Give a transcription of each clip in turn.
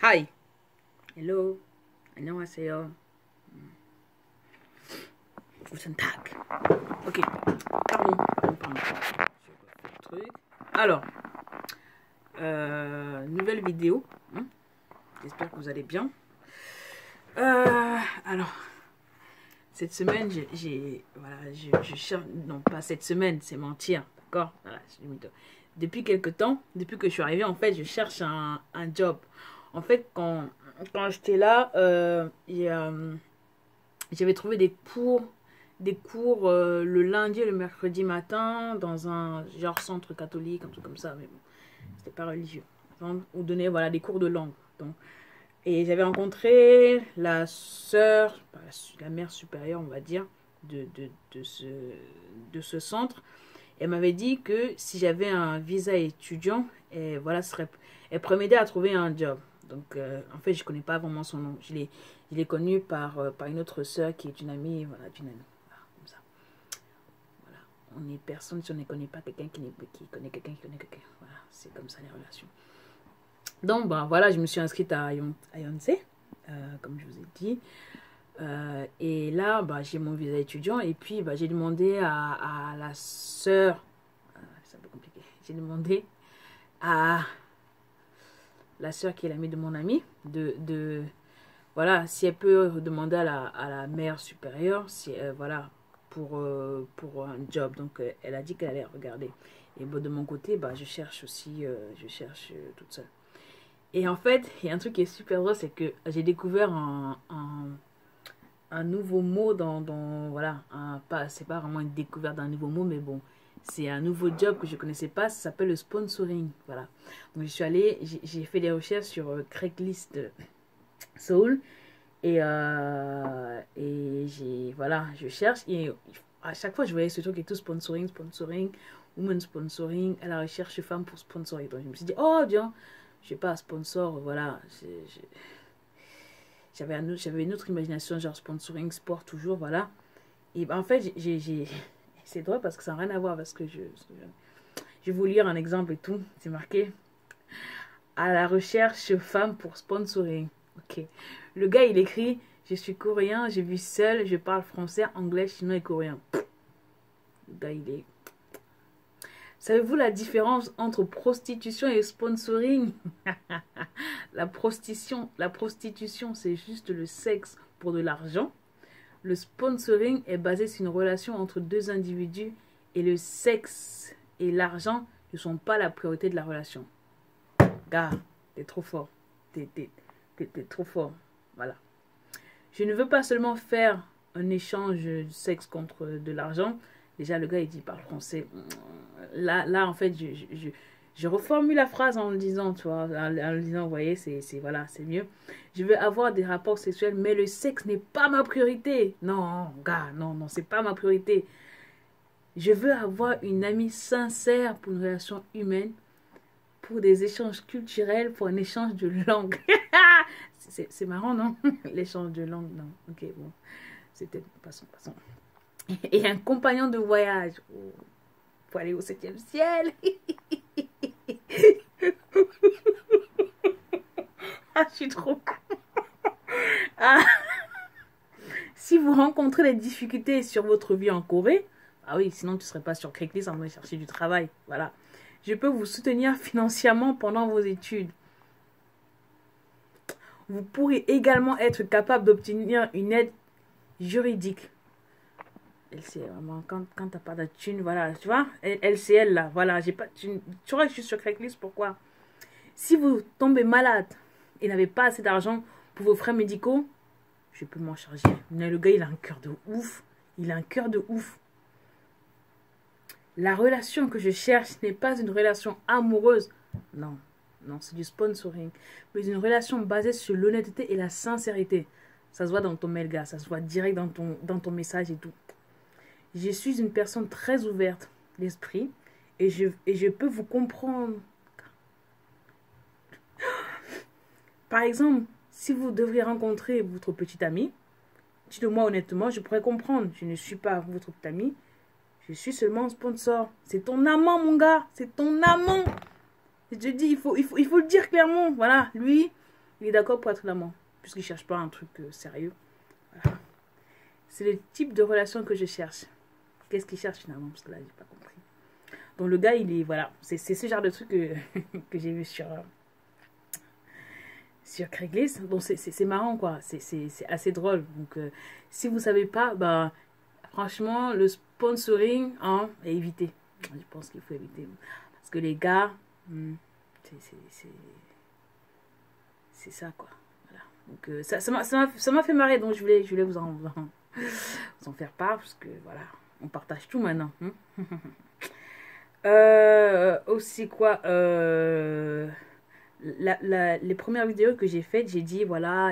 Hi. Hello. 안녕하세요. Guten Tag. Ok. Pardon. Truc. Alors, nouvelle vidéo. J'espère que vous allez bien. Alors, cette semaine, je cherche. Non, pas cette semaine, c'est mentir. D'accord. Voilà, depuis quelque temps, depuis que je suis arrivée, en fait, je cherche un job. En fait, quand j'étais là, j'avais trouvé des cours le lundi et le mercredi matin dans un genre centre catholique, un truc comme ça, mais bon, c'était pas religieux. Donc, on donnait voilà, des cours de langue. Donc, et j'avais rencontré la sœur, la mère supérieure, on va dire, de ce centre. Elle m'avait dit que si j'avais un visa étudiant, et voilà, elle pourrait m'aider à trouver un job. Donc, en fait, je ne connais pas vraiment son nom. Je l'ai connu par une autre sœur qui est une amie, voilà, d'une amie. Voilà, comme ça. Voilà. On est personne si on ne connaît pas quelqu'un qui connaît quelqu'un qui connaît quelqu'un. Voilà, c'est comme ça les relations. Donc, bah, voilà, je me suis inscrite à Yonsei, comme je vous ai dit. Et là, bah, j'ai mon visa étudiant. Et puis, bah, j'ai demandé à la sœur. C'est un peu compliqué. J'ai demandé à la sœur qui est l'amie de mon ami voilà, si elle peut demander à la mère supérieure si voilà pour un job. Donc elle a dit qu'elle allait regarder. Et bon, de mon côté, bah, je cherche aussi, toute seule. Et en fait, il y a un truc qui est super drôle, c'est que j'ai découvert un nouveau mot voilà, c'est pas vraiment une découverte d'un nouveau mot, mais bon, c'est un nouveau job que je connaissais pas, ça s'appelle le sponsoring, voilà. Donc je suis allée, j'ai fait des recherches sur Craigslist Seoul, et voilà, je cherche, et à chaque fois je voyais ce truc et tout, sponsoring, women sponsoring, à la recherche femme pour sponsoring. Donc je me suis dit, oh bien, je sais pas, sponsor, voilà, j'avais une autre imagination, genre sponsoring, sport, toujours, voilà. Et ben, en fait, c'est drôle parce que ça n'a rien à voir parce que je vais vous lire un exemple et tout. C'est marqué à la recherche femme pour sponsoring. Ok. Le gars, il écrit, je suis coréen, je vis seul, je parle français, anglais, chinois et coréen. Le gars, il est... Savez-vous la différence entre prostitution et sponsoring? La prostitution, c'est juste le sexe pour de l'argent. Le sponsoring est basé sur une relation entre deux individus et le sexe et l'argent ne sont pas la priorité de la relation. Gars, t'es trop fort. T'es trop fort. Voilà. Je ne veux pas seulement faire un échange de sexe contre de l'argent. Déjà, le gars, il dit par français. Là, en fait, je reformule la phrase en le disant, tu vois, en le disant, vous voyez, voilà, c'est mieux. Je veux avoir des rapports sexuels, mais le sexe n'est pas ma priorité. Non, gars, non, c'est pas ma priorité. Je veux avoir une amie sincère pour une relation humaine, pour des échanges culturels, pour un échange de langue. C'est marrant, non? L'échange de langue, non. Ok, bon. C'était... Passons. Et un compagnon de voyage. Oh, pour aller au 7e ciel. Ah, je suis trop... Ah. Si vous rencontrez des difficultés sur votre vie en Corée, ah oui, sinon tu ne serais pas sur Craigslist en train de chercher du travail. Voilà. Je peux vous soutenir financièrement pendant vos études. Vous pourrez également être capable d'obtenir une aide juridique. LCL, vraiment, quand tu n'as pas de thune, voilà, tu vois, LCL là, voilà, j'ai pas de thune. Tu vois, je suis sur Craigslist, pourquoi? Si vous tombez malade et n'avez pas assez d'argent pour vos frais médicaux, je peux m'en charger. Mais le gars, il a un cœur de ouf. Il a un cœur de ouf. La relation que je cherche n'est pas une relation amoureuse. Non, c'est du sponsoring. Mais une relation basée sur l'honnêteté et la sincérité. Ça se voit dans ton mail, gars. Ça se voit direct dans ton message et tout. Je suis une personne très ouverte d'esprit et je peux vous comprendre. Par exemple, si vous devriez rencontrer votre petite amie, dites-moi honnêtement, je pourrais comprendre. Je ne suis pas votre petite amie. Je suis seulement un sponsor. C'est ton amant, mon gars. C'est ton amant. Je te dis, il faut le dire clairement. Voilà, lui, Il est d'accord pour être l'amant, puisqu'il ne cherche pas un truc sérieux. Voilà. C'est le type de relation que je cherche. Qu'est-ce qu'il cherche finalement? Parce que là, j'ai pas compris. Donc le gars, il est, voilà, c'est ce genre de truc que, que j'ai vu sur Craigslist. Bon, c'est marrant, quoi. C'est assez drôle. Donc, si vous savez pas, bah, franchement, le sponsoring, hein, est évité. Je pense qu'il faut éviter. Parce que les gars, c'est ça, quoi. Voilà. Donc, ça m'a fait marrer. Donc, je voulais vous en faire part. Parce que, voilà, on partage tout maintenant. Aussi, quoi, les premières vidéos que j'ai faites, j'ai dit, voilà,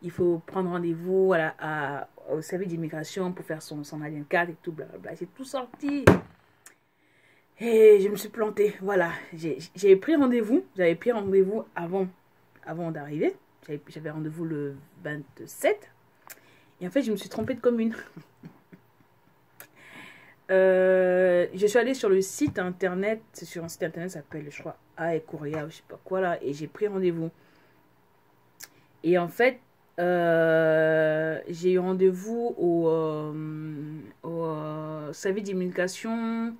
il faut prendre rendez-vous voilà, au service d'immigration pour faire son alien card et tout, blablabla. J'ai tout sorti. Et je me suis plantée. Voilà, j'avais pris rendez-vous. J'avais pris rendez-vous avant d'arriver. J'avais rendez-vous le 27. Et en fait, je me suis trompée de commune. Je suis allée sur le site internet, sur un site internet, ça s'appelle, je crois, et Coria, ou je sais pas quoi là, et j'ai pris rendez-vous. Et en fait, j'ai eu rendez-vous au service d'immigration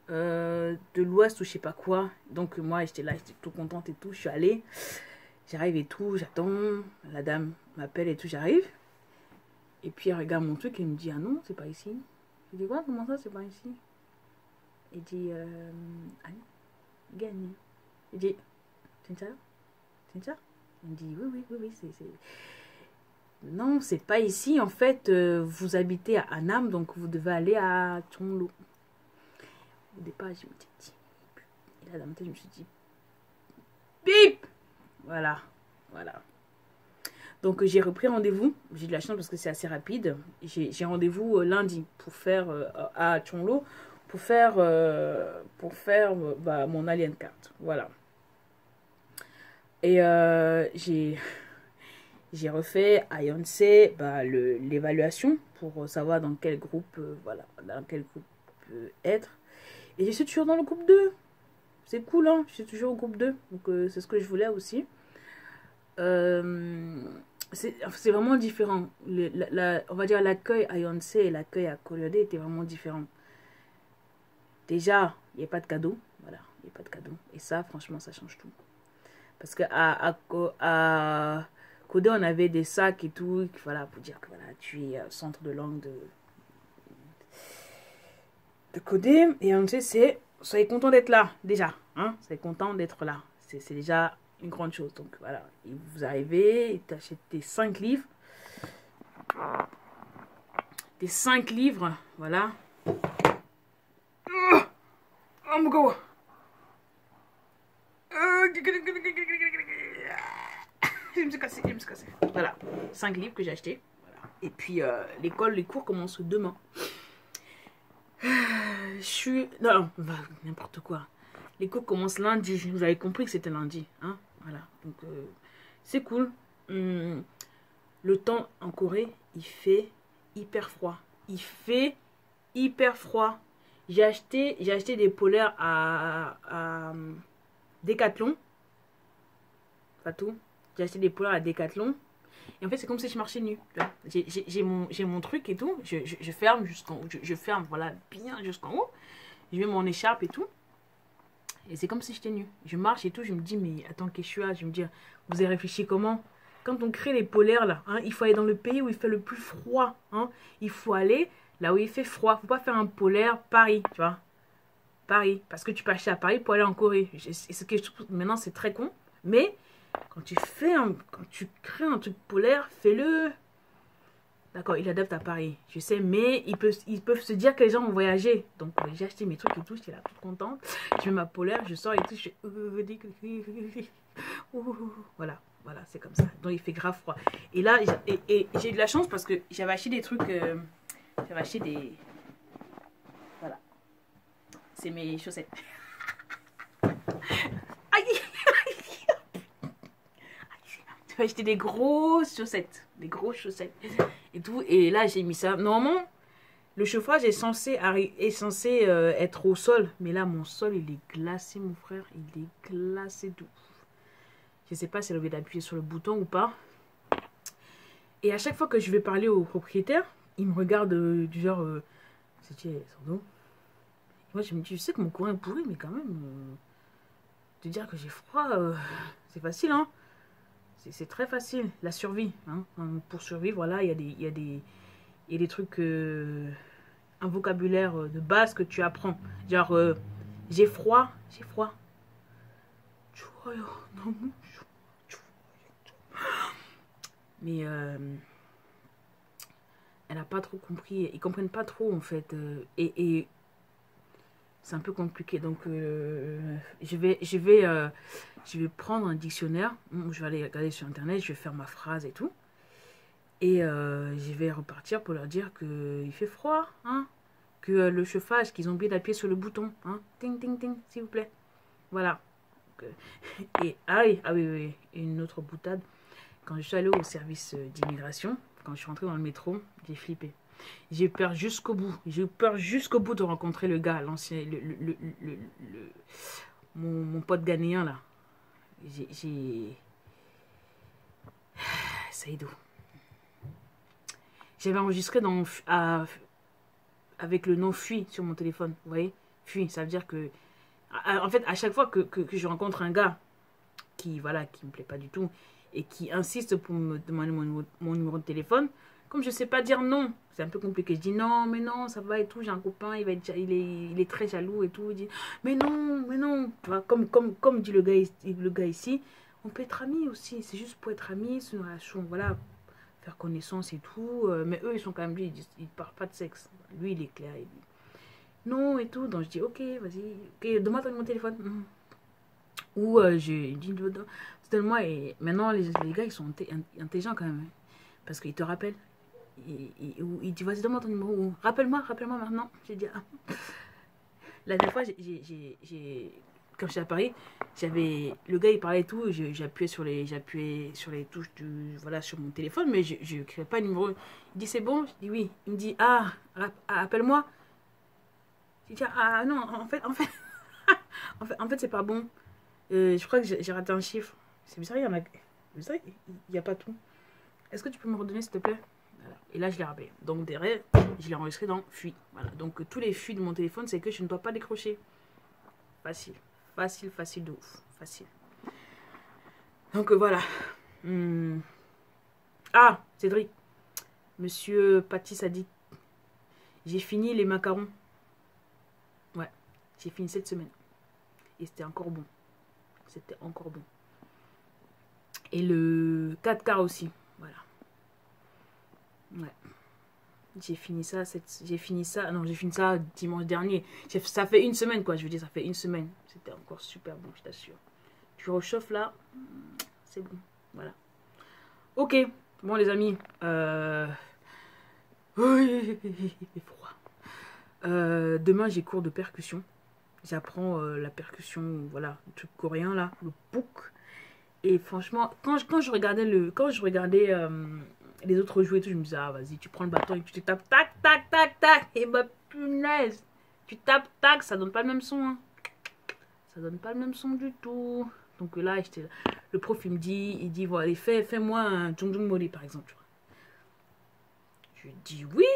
de l'Ouest ou je sais pas quoi. Donc moi, j'étais là, j'étais tout contente et tout. Je suis allée, j'arrive et tout, j'attends, la dame m'appelle et tout, j'arrive. Et puis elle regarde mon truc et elle me dit, ah non, c'est pas ici. Je dis, quoi, comment ça, c'est pas ici? Il dit, allez, gagne. Il dit, c'est ça? C'est ça? Il me dit, oui, c'est... Non, c'est pas ici. En fait, vous habitez à Annam, donc vous devez aller à Tchonlo. Au départ, je me suis dit, et là, dans ma tête, je me suis dit, bip! Voilà. Donc, j'ai repris rendez-vous. J'ai de la chance parce que c'est assez rapide. J'ai rendez-vous lundi pour faire à Tchonlo, pour faire bah, mon alien card. Voilà. Et j'ai refait à Yonsei bah, l'évaluation pour savoir dans quel groupe, voilà, dans quel groupe être. Et je suis toujours dans le groupe 2. C'est cool, hein? Je suis toujours au groupe 2. Donc, c'est ce que je voulais aussi. C'est vraiment différent. On va dire l'accueil à Yonsei et l'accueil à Koryode était vraiment différent. Déjà, il n'y a pas de cadeau. Voilà, il n'y a pas de cadeau. Et ça, franchement, ça change tout. Parce qu'à Kodé, on avait des sacs et tout. Voilà, pour dire que voilà, tu es centre de langue de Kodé. Et Yonsei, c'est soyez content d'être là, déjà. Hein? Soyez content d'être là. C'est déjà une grande chose. Donc voilà, et vous arrivez, et tu achètes tes 5 livres. Tes 5 livres, voilà. Oh mon gars. Je me suis cassé. Voilà, 5 livres que j'ai achetés. Voilà. Et puis les cours commencent demain. Non, n'importe quoi. Les cours commencent lundi. Vous avez compris que c'était lundi. Hein? Voilà. Donc, c'est cool. Le temps en Corée, il fait hyper froid. J'ai acheté des polaires à Decathlon. Pas tout. J'ai acheté des polaires à Decathlon. Et en fait, c'est comme si je marchais nu. J'ai mon truc et tout. Je ferme jusqu'en haut. Je ferme, voilà, bien jusqu'en haut. Je mets mon écharpe et tout. Et c'est comme si j'étais nue. Je marche et tout. Je me dis, mais attends, Keshua, je me dis, vous avez réfléchi comment? Quand on crée les polaires, là, hein, il faut aller dans le pays où il fait le plus froid. Hein. Il faut aller là où il fait froid. Il ne faut pas faire un polaire Paris, tu vois. Paris. Parce que tu peux acheter à Paris pour aller en Corée. Et ce que je trouve, maintenant, c'est très con. Mais quand tu crées un truc polaire, fais-le. D'accord, il adapte à Paris. Je sais, mais ils peuvent se dire que les gens ont voyagé. Donc, j'ai acheté mes trucs et tout. J'étais là toute contente. Je mets ma polaire, je sors et tout. Je fais... Voilà, c'est comme ça. Donc, il fait grave froid. Et là, j'ai eu de la chance parce que j'avais acheté des trucs... j'avais acheté des... Voilà. C'est mes chaussettes. Aïe! J'avais acheté des grosses chaussettes. Et tout. Et là, j'ai mis ça. Normalement, le chauffage est censé être au sol. Mais là, mon sol, il est glacé, mon frère. Il est glacé d'où. Je ne sais pas si elle a oublié d'appuyer sur le bouton ou pas. Et à chaque fois que je vais parler au propriétaire, il me regarde du genre... c'est Sando. Moi, je me dis, je sais que mon courant est pourri, mais quand même... de dire que j'ai froid, c'est facile, hein. C'est très facile, la survie. Hein. Pour survivre, voilà, il y a des trucs... un vocabulaire de base que tu apprends. Genre, j'ai froid, j'ai froid. Mais elle n'a pas trop compris. Ils comprennent pas trop en fait. Et c'est un peu compliqué. Donc je vais prendre un dictionnaire. Je vais aller regarder sur internet. Je vais faire ma phrase et tout. Et je vais repartir pour leur dire qu'il fait froid. Hein, que le chauffage, qu'ils ont oublié d'appuyer sur le bouton. Hein, ting ting ting, s'il vous plaît. Voilà. Et oui, une autre boutade. Quand je suis allée au service d'immigration, quand je suis rentrée dans le métro, j'ai flippé. J'ai eu peur jusqu'au bout. J'ai eu peur jusqu'au bout de rencontrer le gars, l'ancien, mon pote ghanéen là. Saïdou. J'avais enregistré avec le nom Fuis sur mon téléphone. Vous voyez, Fuis, ça veut dire que... En fait, à chaque fois que je rencontre un gars qui me plaît pas du tout et qui insiste pour me demander mon numéro de téléphone, comme je sais pas dire non, c'est un peu compliqué. Je dis non, mais non, ça va et tout, j'ai un copain, il est très jaloux et tout. Il dit mais non, tu vois, comme dit le gars ici, on peut être amis aussi, c'est juste pour être amis, c'est une relation, voilà, faire connaissance et tout. Mais eux, ils sont quand même, lui, ils parlent pas de sexe. Lui, il est clair, il dit non et tout. Donc je dis ok, vas-y, ok, donne-moi ton numéro de téléphone. Ou je dis donne-moi. Et maintenant les gars ils sont intelligents quand même, hein, parce qu'ils te rappellent. Il dit vas-y donne-moi ton numéro. Rappelle-moi maintenant. J'ai dit la dernière fois quand j'étais à Paris, le gars il parlait et tout, j'appuyais sur les touches voilà, sur mon téléphone, mais je ne créais pas le numéro. Il dit c'est bon, je dis oui. Il me dit appelle-moi. Je dis non, en fait en fait c'est pas bon. Je crois que j'ai raté un chiffre. C'est bizarre, il y a pas tout. Est-ce que tu peux me redonner s'il te plaît? Voilà. Et là je l'ai rappelé. Donc derrière, je l'ai enregistré dans Fuis. Voilà. Donc tous les fuits de mon téléphone, c'est que je ne dois pas décrocher. Facile. Facile de ouf. Facile. Donc voilà. Ah, Cédric. Monsieur Patis a dit j'ai fini les macarons. Ouais. J'ai fini cette semaine. Et c'était encore bon. C'était encore bon. Et le 4K aussi. Voilà. Ouais. J'ai fini ça dimanche dernier. Ça fait une semaine quoi, je veux dire, ça fait une semaine. C'était encore super bon, je t'assure. Tu rechauffes là, c'est bon. Voilà. Ok, bon les amis. Il fait froid. Demain j'ai cours de percussion. J'apprends la percussion, voilà, le truc coréen là, le pouk. Et franchement, quand je regardais les autres jouer et tout, je me disais, ah vas-y, tu prends le bâton et tu te tapes, tac, tac, tac, tac. Et bah punaise, tu tapes, tac, ça donne pas le même son. Hein. Ça donne pas le même son du tout. Donc là, le prof il dit, voilà, fais-moi un Jung Jung Mori par exemple. Je dis oui.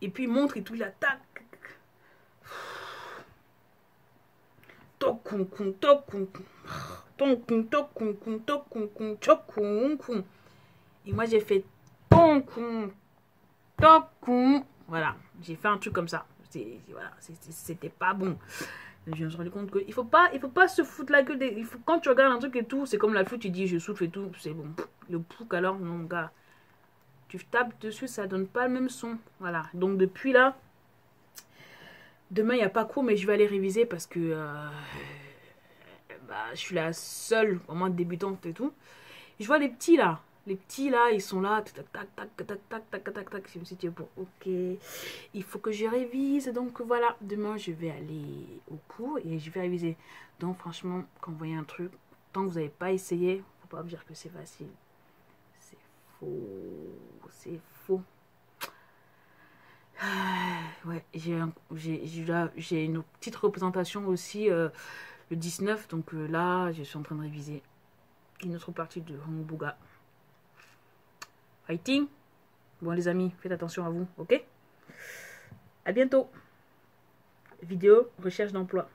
Et puis il montre et tout, il attaque. Et moi j'ai fait voilà, j'ai fait un truc comme ça. Voilà, c'était pas bon. Je me suis rendu compte qu'il faut pas se foutre la gueule. Quand tu regardes un truc et tout, c'est comme la flûte, tu dis je souffle et tout, c'est bon. Le pouk alors, non gars. Tu tapes dessus, ça donne pas le même son. Voilà, donc depuis là, demain il n'y a pas cours, mais je vais aller réviser parce que je suis la seule, vraiment débutante et tout. Je vois les petits là, ils sont là, tac, tac, tac, tac, tac, tac, tac, tac. Je me suis dit, bon, ok, il faut que je révise. Donc voilà, demain je vais aller au cours et je vais réviser. Donc franchement, quand vous voyez un truc, tant que vous n'avez pas essayé, faut pas me dire que c'est facile. C'est faux, c'est faux. Ouais, j'ai une petite représentation aussi le 19. Donc là, je suis en train de réviser une autre partie de Hongbuga. Fighting. Bon les amis, faites attention à vous, ok? À bientôt. Vidéo, recherche d'emploi.